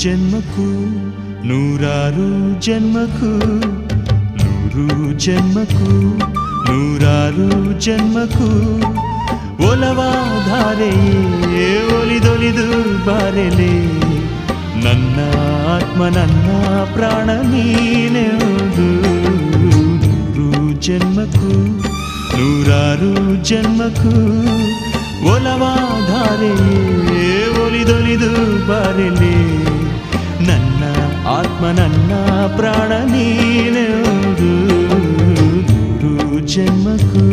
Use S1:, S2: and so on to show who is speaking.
S1: ಜನ್ಮಕ್ಕೂ ನೂರಾರು ಜನ್ಮಕ್ಕೂ ನೂರು ಜನ್ಮಕ್ಕೂ ನೂರಾರು ಜನ್ಮಕ್ಕೂ ಒಲವಾಧಾರೆಯೇ ಒಲಿದೊಲಿದು ಬಾರೆಲೆ ನನ್ನ ಆತ್ಮ ನನ್ನ ಪ್ರಾಣ ನೀನೆಂದು ನೂರು ಜನ್ಮಕ್ಕೂ ನೂರಾರು ಜನ್ಮಕ್ಕೂ ಒಲವಾಧಾರೆಯೇ ಒಲಿದೊಲಿದು ಬಾರೆಲೆ ನನ್ನ ಆತ್ಮ ನನ್ನ ಪ್ರಾಣ ನೀನೆಂದು ನೂರು ಜನ್ಮಕ್ಕೂ